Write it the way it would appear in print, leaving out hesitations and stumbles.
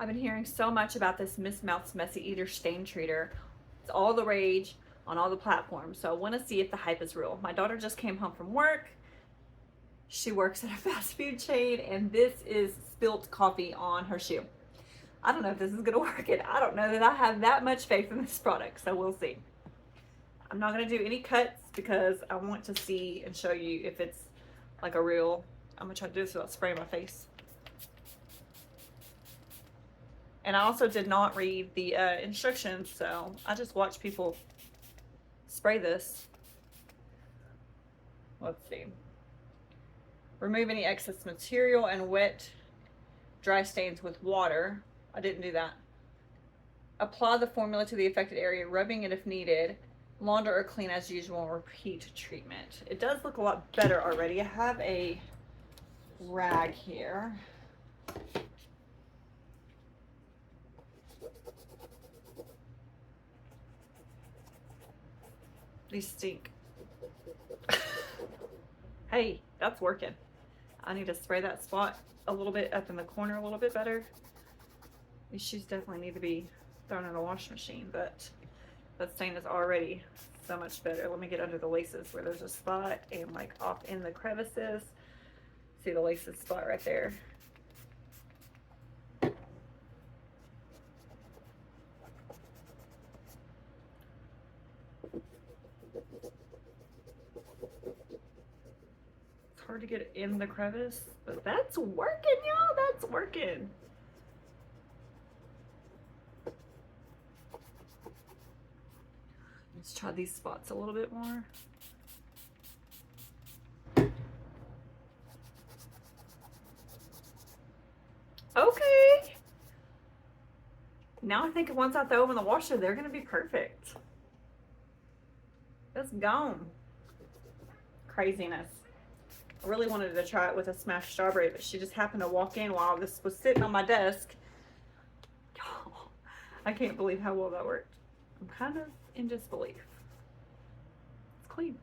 I've been hearing so much about this Miss Mouth's Messy Eater stain treater. It's all the rage on all the platforms, so I want to see if the hype is real. My daughter just came home from work. She works at a fast food chain, and this is spilt coffee on her shoe. I don't know if this is going to work, and I don't know that I have that much faith in this product, so we'll see. I'm not going to do any cuts because I want to see and show you if it's like a real. I'm going to try to do this without spraying my face. And I also did not read the instructions, so I just watched people spray this. Let's see. Remove any excess material and wet dry stains with water. I didn't do that. Apply the formula to the affected area, rubbing it if needed. Launder or clean as usual and repeat treatment. It does look a lot better already. I have a rag here. These stink. Hey, that's working. I need to spray that spot a little bit up in the corner a little bit better. These shoes definitely need to be thrown in the washing machine, but that stain is already so much better. Let me get under the laces where there's a spot and like off in the crevices. See the laces spot right there. Hard to get in the crevice, but that's working, y'all. That's working. Let's try these spots a little bit more. Okay. Now I think once I throw them in the washer, they're gonna be perfect. It's gone. Craziness. I really wanted to try it with a smashed strawberry, but she just happened to walk in while this was sitting on my desk. I can't believe how well that worked. I'm kind of in disbelief. It's clean.